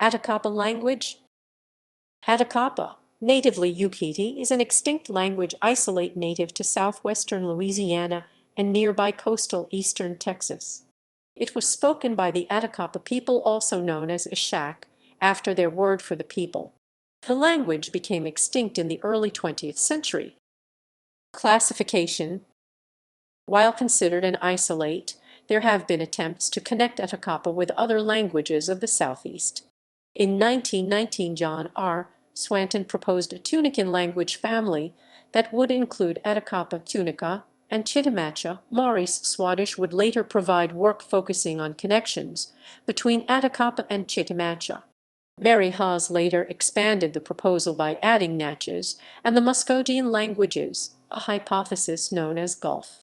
Atakapa language. Atakapa, natively Yukhiti, is an extinct language isolate native to southwestern Louisiana and nearby coastal eastern Texas. It was spoken by the Atakapa people, also known as Ishak, after their word for the people. The language became extinct in the early 20th century. Classification. While considered an isolate, there have been attempts to connect Atakapa with other languages of the Southeast. In 1919, John R. Swanton proposed a Tunican language family that would include Atakapa, Tunica, and Chitimacha. Maurice Swadesh would later provide work focusing on connections between Atakapa and Chitimacha. Mary Haas later expanded the proposal by adding Natchez and the Muskogean languages, a hypothesis known as Gulf.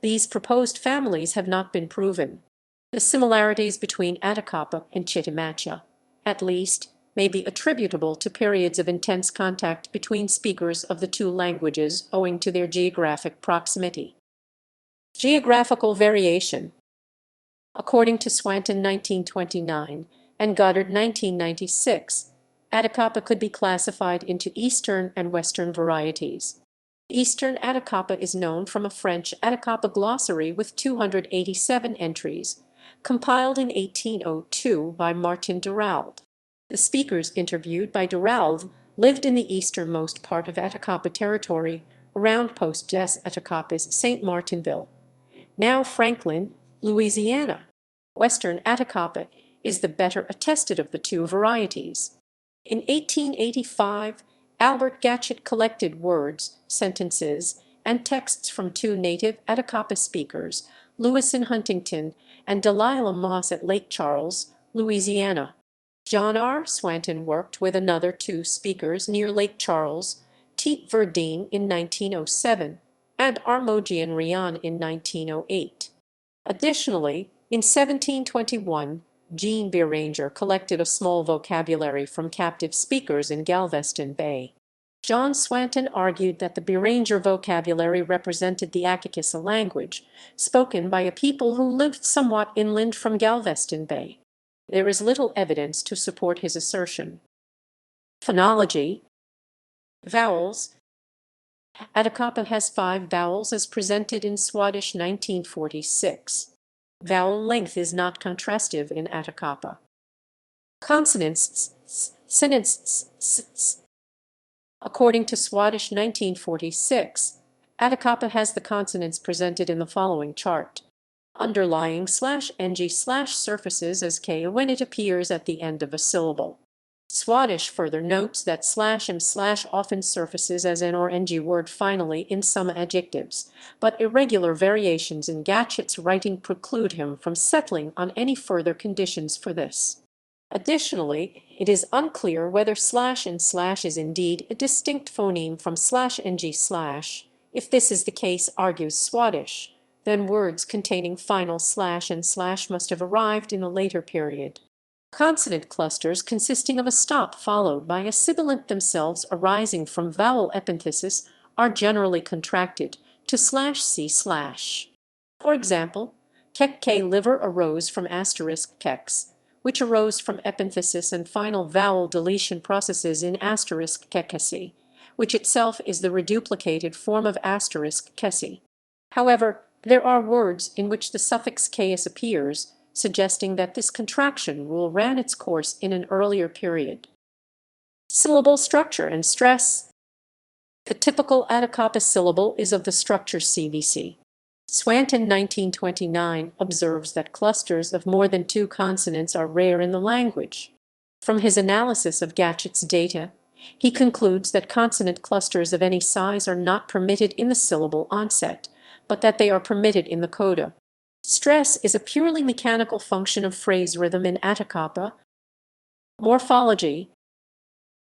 These proposed families have not been proven. The similarities between Atakapa and Chitimacha, at least, may be attributable to periods of intense contact between speakers of the two languages owing to their geographic proximity. Geographical variation. According to Swanton 1929 and Goddard 1996, Atakapa could be classified into Eastern and Western varieties. Eastern Atakapa is known from a French Atakapa glossary with 287 entries, compiled in 1802 by Martin Durald. The speakers interviewed by Durald lived in the easternmost part of Atakapa territory, around Post des Atakapas, St. Martinville, now Franklin, Louisiana. Western Atakapa is the better attested of the two varieties. In 1885, Albert Gatchett collected words, sentences, and texts from two native Atakapa speakers, Lewis in Huntington and Delilah Moss at Lake Charles, Louisiana. John R. Swanton worked with another two speakers near Lake Charles, Tete Verdine in 1907 and Armogian Rian in 1908. Additionally, in 1721, Jean Beranger collected a small vocabulary from captive speakers in Galveston Bay. John Swanton argued that the Beranger vocabulary represented the Akakisa language, spoken by a people who lived somewhat inland from Galveston Bay. There is little evidence to support his assertion. Phonology. Vowels. Atakapa has 5 vowels as presented in Swadesh 1946. Vowel length is not contrastive in Atakapa. Consonants. According to Swadesh 1946, Atakapa has the consonants presented in the following chart. Underlying /ng/ surfaces as k when it appears at the end of a syllable. Swadesh further notes that /m/ often surfaces as an or ng word finally in some adjectives, but irregular variations in Gatchett's writing preclude him from settling on any further conditions for this. Additionally, it is unclear whether /n/ is indeed a distinct phoneme from /ng/. If this is the case, argues Swadesh, then words containing final /n/ must have arrived in a later period. Consonant clusters consisting of a stop followed by a sibilant themselves arising from vowel epenthesis are generally contracted to /c/. For example, kek liver arose from *kex, which arose from epenthesis and final vowel deletion processes in *kekesi, which itself is the reduplicated form of *kesi. However, there are words in which the suffix -kes appears, suggesting that this contraction rule ran its course in an earlier period. Syllable structure and stress. The typical Atakapa syllable is of the structure CVC. Swanton 1929 observes that clusters of more than 2 consonants are rare in the language. From his analysis of Gatchett's data, he concludes that consonant clusters of any size are not permitted in the syllable onset, but that they are permitted in the coda. Stress is a purely mechanical function of phrase rhythm in Atakapa. Morphology.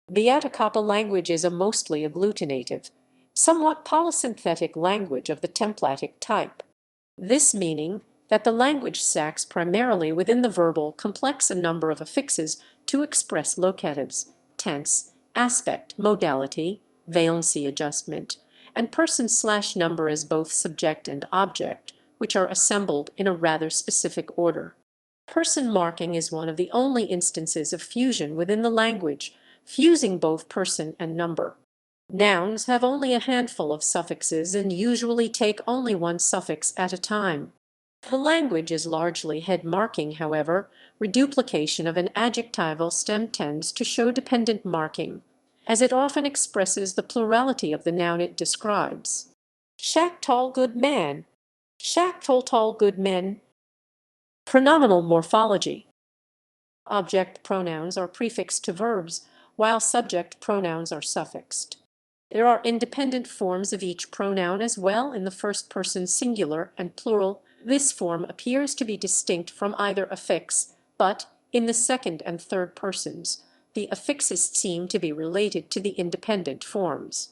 The Atakapa language is a mostly agglutinative, somewhat polysynthetic language of the templatic type. This meaning that the language stacks primarily within the verbal complex a number of affixes to express locatives, tense, aspect, modality, valency adjustment, and person/number as both subject and object, which are assembled in a rather specific order. Person marking is one of the only instances of fusion within the language, fusing both person and number. Nouns have only a handful of suffixes and usually take only one suffix at a time. The language is largely head marking, however. Reduplication of an adjectival stem tends to show dependent marking, as it often expresses the plurality of the noun it describes. Shak tall good man. Shak tall good men. Pronominal morphology. Object pronouns are prefixed to verbs, while subject pronouns are suffixed. There are independent forms of each pronoun as well in the first person singular and plural. This form appears to be distinct from either affix, but, in the second and third persons, the affixes seem to be related to the independent forms.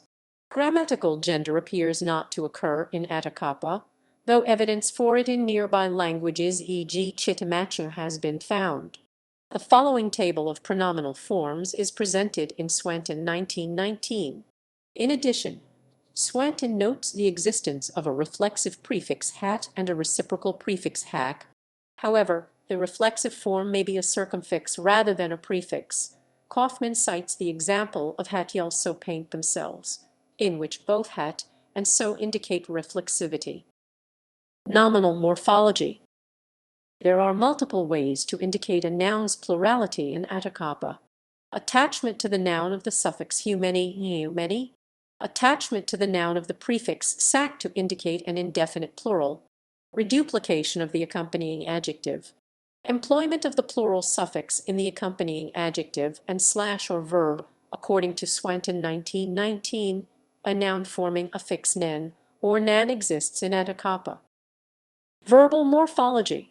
Grammatical gender appears not to occur in Atakapa, though evidence for it in nearby languages, e.g. Chitimacha, has been found. The following table of pronominal forms is presented in Swanton 1919. In addition, Swanton notes the existence of a reflexive prefix hat and a reciprocal prefix hack. However, the reflexive form may be a circumfix rather than a prefix. Kaufman cites the example of hatyel so paint themselves, in which both hat and so indicate reflexivity. Nominal morphology. There are multiple ways to indicate a noun's plurality in Atakapa. Attachment to the noun of the suffix humeni, attachment to the noun of the prefix sak to indicate an indefinite plural, reduplication of the accompanying adjective, employment of the plural suffix in the accompanying adjective, and slash or verb, according to Swanton 1919, a noun forming affix nen or nan exists in Atakapa. Verbal morphology.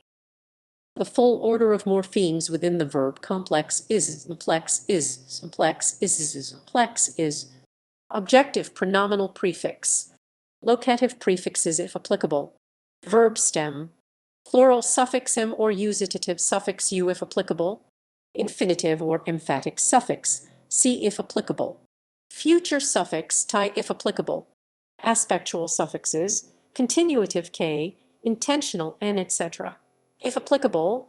The full order of morphemes within the verb complex is simplex is simplex is simplex is. Objective pronominal prefix. Locative prefixes if applicable. Verb stem. Plural suffix m or usative suffix u if applicable. Infinitive or emphatic suffix c if applicable. Future suffix tie if applicable. Aspectual suffixes, continuative k, intensional n, etc. if applicable.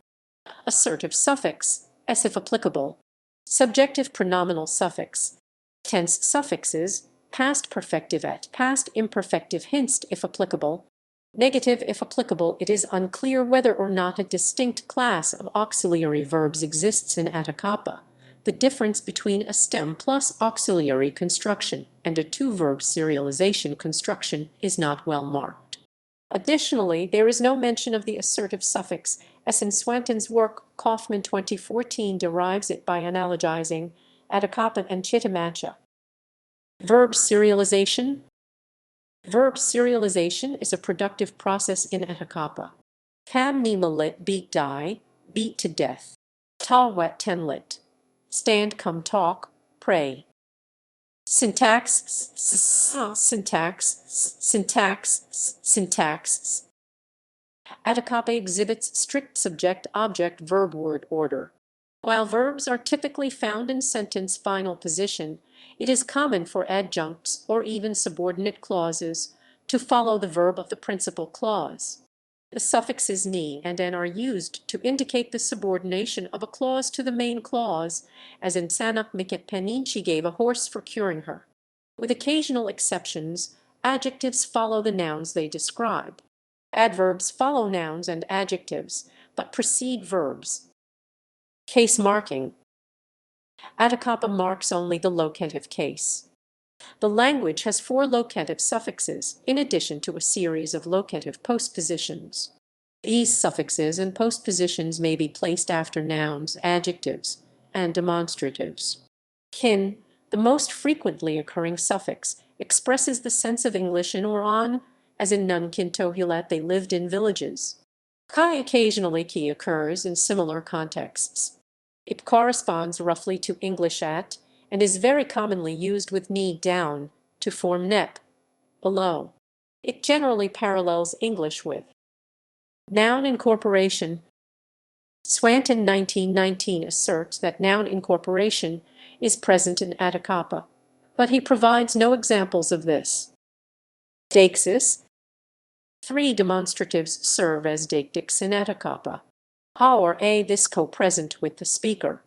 Assertive suffix s if applicable. Subjective pronominal suffix. Tense suffixes, past perfective at, past imperfective hinst if applicable. Negative if applicable. It is unclear whether or not a distinct class of auxiliary verbs exists in Atakapa. The difference between a stem plus auxiliary construction and a two-verb serialization construction is not well marked. Additionally, there is no mention of the assertive suffix, as in Swanton's work. Kaufman 2014 derives it by analogizing Atakapa and Chitimacha. Verb serialization. Verb serialization is a productive process in Atakapa. Kam nima lit beat die, beat to death. Tal wet ten lit. Stand come talk, pray. Syntax, syntax, syntax, syntax. Atakapa exhibits strict subject-object-verb-word order. While verbs are typically found in sentence final position, it is common for adjuncts or even subordinate clauses to follow the verb of the principal clause. The suffixes ni and n are used to indicate the subordination of a clause to the main clause, as in Sanak Miket Penin, she gave a horse for curing her. With occasional exceptions, adjectives follow the nouns they describe. Adverbs follow nouns and adjectives, but precede verbs. Case marking. Atakapa marks only the locative case. The language has 4 locative suffixes, in addition to a series of locative postpositions. These suffixes and postpositions may be placed after nouns, adjectives, and demonstratives. Kin, the most frequently occurring suffix, expresses the sense of English in or on, as in Nun Kintohulat, they lived in villages. Kai, occasionally ki, occurs in similar contexts. It corresponds roughly to English at, and is very commonly used with ni down to form nep, below. It generally parallels English with. Noun incorporation. Swanton 1919 asserts that noun incorporation is present in Atakapa, but he provides no examples of this. Deixis. 3 demonstratives serve as deictics in Atakapa. Ha or a, this co-present with the speaker.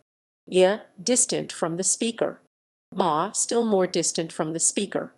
Ya, distant from the speaker. Ma, still more distant from the speaker.